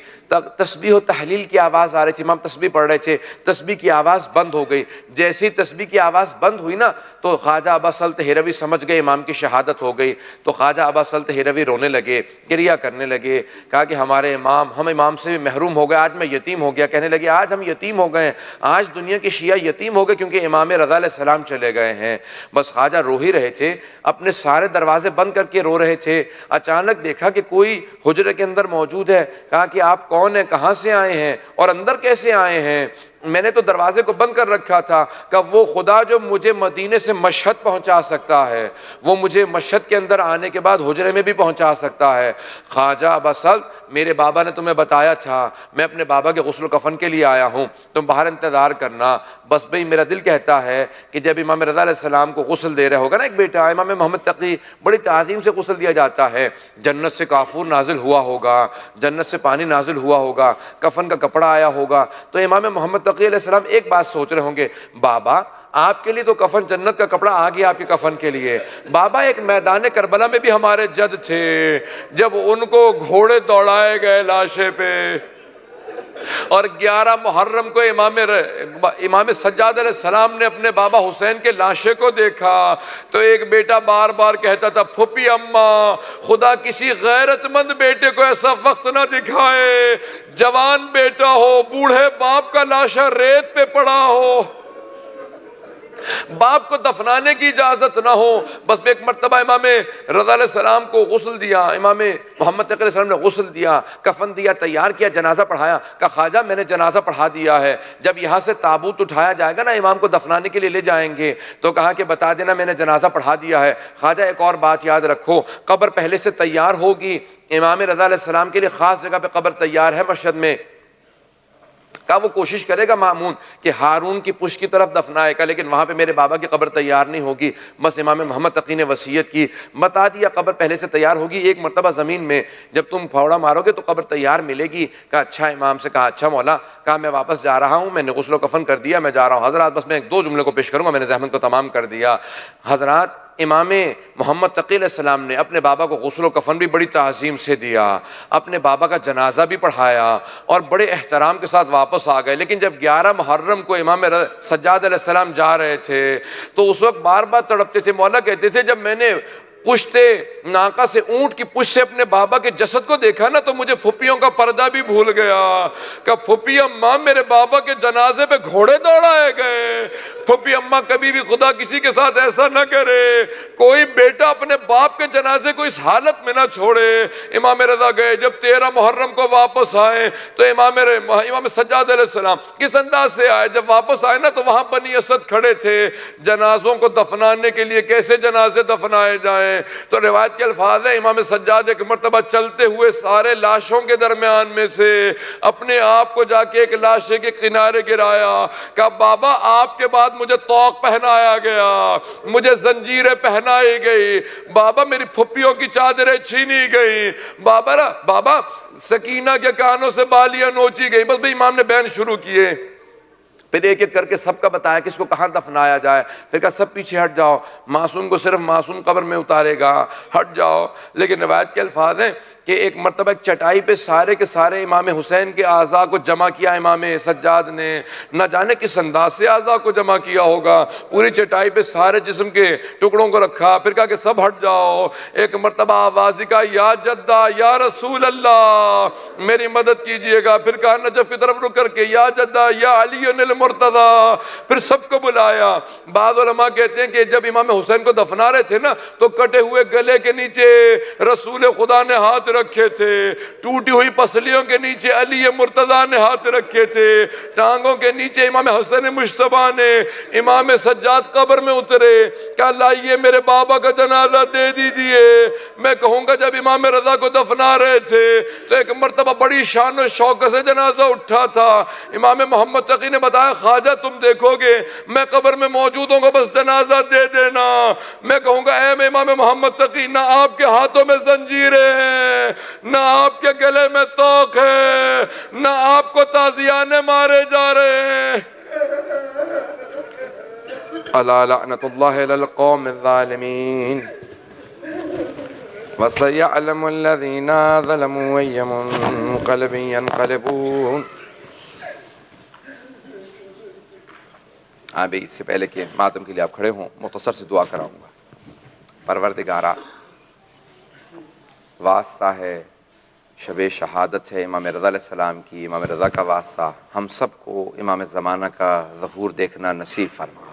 تسبیح و تحلیل کی آواز آ رہی تھی، امام تسبیح پڑھ رہے تھے، تسبیح کی آواز بند ہو گئی۔ جیسی تسبیح کی آواز بند ہوئی نا تو خواجہ ابا سلط ہروی سمجھ گئے امام کی شہادت ہو گئی، تو خواجہ ابا سلط ہروی رونے لگے، گریہ کرنے لگے، کہا کہ ہمارے امام، ہم امام سے بھی محروم ہو گئے، آج میں یتیم ہو گیا۔ کہنے لگے آج ہم یتیم ہو گئے، آج دنیا کے شیعہ یتیم ہو گئے کیونکہ امام رضا علیہ السلام چلے گئے ہیں۔ بس خواجہ رو ہی رہے تھے، اپنے سارے دروازے بند کر کے رو رہے تھے، اچانک دیکھا کہ کوئی حجرے کے اندر موجود ہے۔ کہا کہ آپ کون ہیں، کہاں سے آئے ہیں اور اندر کیسے آئے ہیں؟ میں نے تو دروازے کو بند کر رکھا تھا۔ کہ وہ خدا جو مجھے مدینے سے مشہد پہنچا سکتا ہے، وہ مجھے مشہد کے اندر آنے کے بعد حجرے میں بھی پہنچا سکتا ہے۔ خواجہ ابا سلط میرے بابا نے تمہیں بتایا تھا، میں اپنے بابا کے غسل و کفن کے لیے آیا ہوں، تم باہر انتظار کرنا۔ بس بھئی میرا دل کہتا ہے کہ جب امام رضا علیہ السلام کو غسل دے رہے ہوگا نا ایک بیٹا، امام محمد تقی بڑی تعظیم سے غسل دیا جاتا ہے، جنت سے کافور نازل ہوا ہوگا، جنت سے پانی نازل ہوا ہوگا، کفن کا کپڑا آیا ہوگا، تو امام محمد تقی علیہ السلام ایک بات سوچ رہے ہوں گے، بابا آپ کے لیے تو کفن جنت کا کپڑا آ گیا آپ کے کفن کے لیے، بابا ایک میدان کربلا میں بھی ہمارے جد تھے، جب ان کو گھوڑے دوڑائے گئے لاشے پہ، اور 11 محرم کو امام سجاد علیہ السلام نے اپنے بابا حسین کے لاشے کو دیکھا تو ایک بیٹا بار بار کہتا تھا پھوپھی اماں خدا کسی غیرت مند بیٹے کو ایسا وقت نہ دکھائے، جوان بیٹا ہو، بوڑھے باپ کا لاشا ریت پہ پڑا ہو، باپ کو دفنانے کی اجازت نہ ہو۔ بس ایک مرتبہ امام رضا علیہ السلام کو غسل دیا، امام محمد تقی علیہ السلام نے غسل دیا، کفن دیا، تیار کیا، جنازہ پڑھایا۔ کہا خواجہ میں نے جنازہ پڑھا دیا ہے، جب یہاں سے تابوت اٹھایا جائے گا نا امام کو دفنانے کے لیے لے جائیں گے تو کہا کہ بتا دینا میں نے جنازہ پڑھا دیا ہے۔ خواجہ ایک اور بات یاد رکھو، قبر پہلے سے تیار ہوگی، امام رضا علیہ السلام کے لیے خاص جگہ پہ قبر تیار ہے مشہد میں۔ کہا وہ کوشش کرے گا مامون کہ ہارون کی پشت کی طرف دفنائے گا، لیکن وہاں پہ میرے بابا کی قبر تیار نہیں ہوگی۔ بس امام محمد تقی نے وصیت کی، بتا دیا قبر پہلے سے تیار ہوگی، ایک مرتبہ زمین میں جب تم پھوڑا مارو گے تو قبر تیار ملے گی۔ کہا اچھا امام سے، کہا اچھا مولا، کہا میں واپس جا رہا ہوں، میں نے غسل و کفن کر دیا، میں جا رہا ہوں۔ حضرات بس میں 1-2 جملے کو پیش کروں گا، میں نے زحمت کو تمام کر دیا۔ حضرات امام محمد تقی علیہ السلام نے اپنے بابا کو غسل و کفن بھی بڑی تعظیم سے دیا، اپنے بابا کا جنازہ بھی پڑھایا اور بڑے احترام کے ساتھ واپس آ گئے۔ لیکن جب 11 محرم کو امام سجاد علیہ السلام جا رہے تھے تو اس وقت بار بار تڑپتے تھے، مولا کہتے تھے جب میں نے پشت ناقہ سے، اونٹ کی پشت سے اپنے بابا کے جسد کو دیکھا نا تو مجھے پھپھیوں کا پردہ بھی بھول گیا۔ کہ پھپھی اماں میرے بابا کے جنازے پہ گھوڑے دوڑائے گئے، پھپھی اماں کبھی بھی خدا کسی کے ساتھ ایسا نہ کرے، کوئی بیٹا اپنے باپ کے جنازے کو اس حالت میں نہ چھوڑے۔ امام رضا گئے، جب 13 محرم کو واپس آئے تو امام سجاد علیہ السلام کس انداز سے آئے، جب واپس آئے نا تو وہاں بنی اسد کھڑے تھے جنازوں کو دفنانے کے لیے، کیسے جنازے دفنائے جائیں۔ تو روایت کے الفاظ ہے امام سجاد ایک مرتبہ چلتے ہوئے سارے لاشوں کے درمیان میں سے اپنے آپ کو جا کے ایک لاشے کے کنارے گرایا۔ کہا بابا آپ کے بعد مجھے طوق پہنایا گیا، مجھے زنجیریں پہنائی گئی، بابا میری پھپھیوں کی چادریں چھینی گئی، بابا سکینہ کے کانوں سے بالیاں نوچی گئی۔ بس بھئی امام نے بیان شروع کیے، پھر ایک ایک کر کے سب کا بتایا کس کو کہاں دفنایا جائے. پھر کہا سب پیچھے ہٹ جاؤ، معصوم کو صرف معصوم قبر میں اتارے گا، ہٹ جاؤ. لیکن روایت کے الفاظ ہیں کہ ایک مرتبہ ایک چٹائی پہ سارے کے سارے امام حسین کے اعضاء کو جمع کیا امام سجاد نے. نہ جانے کس انداز سے اعضاء کو جمع کیا ہوگا، پوری چٹائی پہ سارے جسم کے ٹکڑوں کو رکھا. پھر کہا کہ سب ہٹ جاؤ. ایک مرتبہ آواز کا یا جدہ یا رسول اللہ میری مدد کیجئے گا. پھر کہا نجف کی طرف رک کر کے یا جدہ یا علی المرتضی. پھر سب کو بلایا. بعض علماء کہتے ہیں کہ جب امام حسین کو دفنا رہے تھے نا تو کٹے ہوئے گلے کے نیچے رسول خدا نے ہاتھ رکھے تھے، ٹوٹی ہوئی پسلیوں کے نیچے علی مرتضی نے ہاتھ رکھے تھے، ٹانگوں کے نیچے امام حسن مجتبی نے. امام سجاد قبر میں اترے، کہا لائیے میرے بابا کا جنازہ دے دیجئے. میں کہوں گا جب امام رضا کو دفنا رہے تھے تو ایک مرتبہ بڑی شان و شوق سے جنازہ اٹھا تھا. امام محمد تقی نے بتایا خواجہ تم دیکھو گے میں قبر میں موجود ہوں گا، بس جنازہ دے دینا. میں کہوں گا اے امام محمد تقی نہ آپ کے ہاتھوں میں زنجیریں ہیں، نہ آپ کے گلے میں توق ہے، نہ آپ کو تازیانے مارے جا رہے ہیں. الا لعنت اللہ علی القوم الظالمین وَسَيَعْلَمُ الَّذِينَ ظَلَمُوا أَيَّ مُنقَلَبٍ يَنقَلِبُونَ. بھئی اس سے پہلے کہ ماتم کے لیے آپ کھڑے ہوں مختصر سے دعا کراؤں گا. پروردگارہ واسطہ ہے، شب شہادت ہے امام رضا علیہ السلام کی، امام رضا کا واسطہ ہم سب کو امام زمانہ کا ظہور دیکھنا نصیب فرما.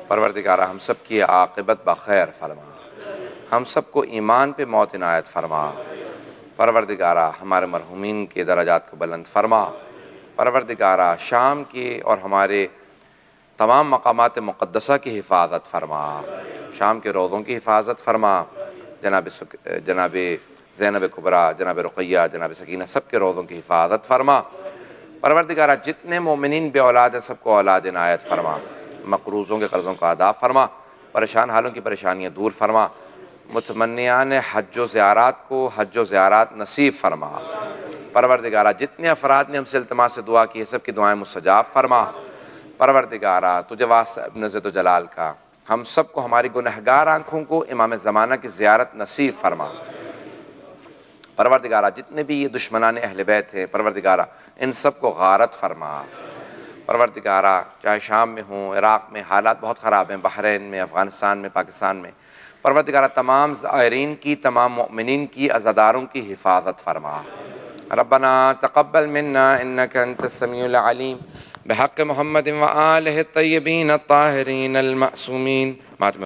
پروردگارہ ہم سب کی عاقبت بخیر فرما، ہم سب کو ایمان پہ موت عنایت فرما. پروردگارہ ہمارے مرحومین کے درجات کو بلند فرما. پروردگارہ شام کے اور ہمارے تمام مقامات مقدسہ کی حفاظت فرما، شام کے روضوں کی حفاظت فرما. جناب زینب کبریٰ، جناب رقیہ، جناب سکینہ سب کے روضوں کی حفاظت فرما. پروردگارہ جتنے مومنین بے اولاد ہیں سب کو اولاد عنایت فرما. مقروضوں کے قرضوں کا ادا فرما، پریشان حالوں کی پریشانیاں دور فرما. متمنیان حج و زیارات کو حج و زیارات نصیب فرما. پروردگارہ جتنے افراد نے ہم سے التماس سے دعا کی ہے سب کی دعائیں مستجاب فرما. پروردگارہ تجھے واسطہ ابن عزت و جلال کا ہم سب کو ہماری گنہگار آنکھوں کو امام زمانہ کی زیارت نصیب فرما. پروردگارہ جتنے بھی یہ دشمنان اہل بیت ہیں پروردگارہ ان سب کو غارت فرما. پروردگارہ چاہے شام میں ہوں، عراق میں حالات بہت خراب ہیں، بحرین میں، افغانستان میں، پاکستان میں. پروردگارہ تمام زائرین کی، تمام مؤمنین کی، عزاداروں کی حفاظت فرما. ربنا تقبل منا انك انت السميع العليم بحق محمد وآلہ الطیبین الطاہرین المعصومین.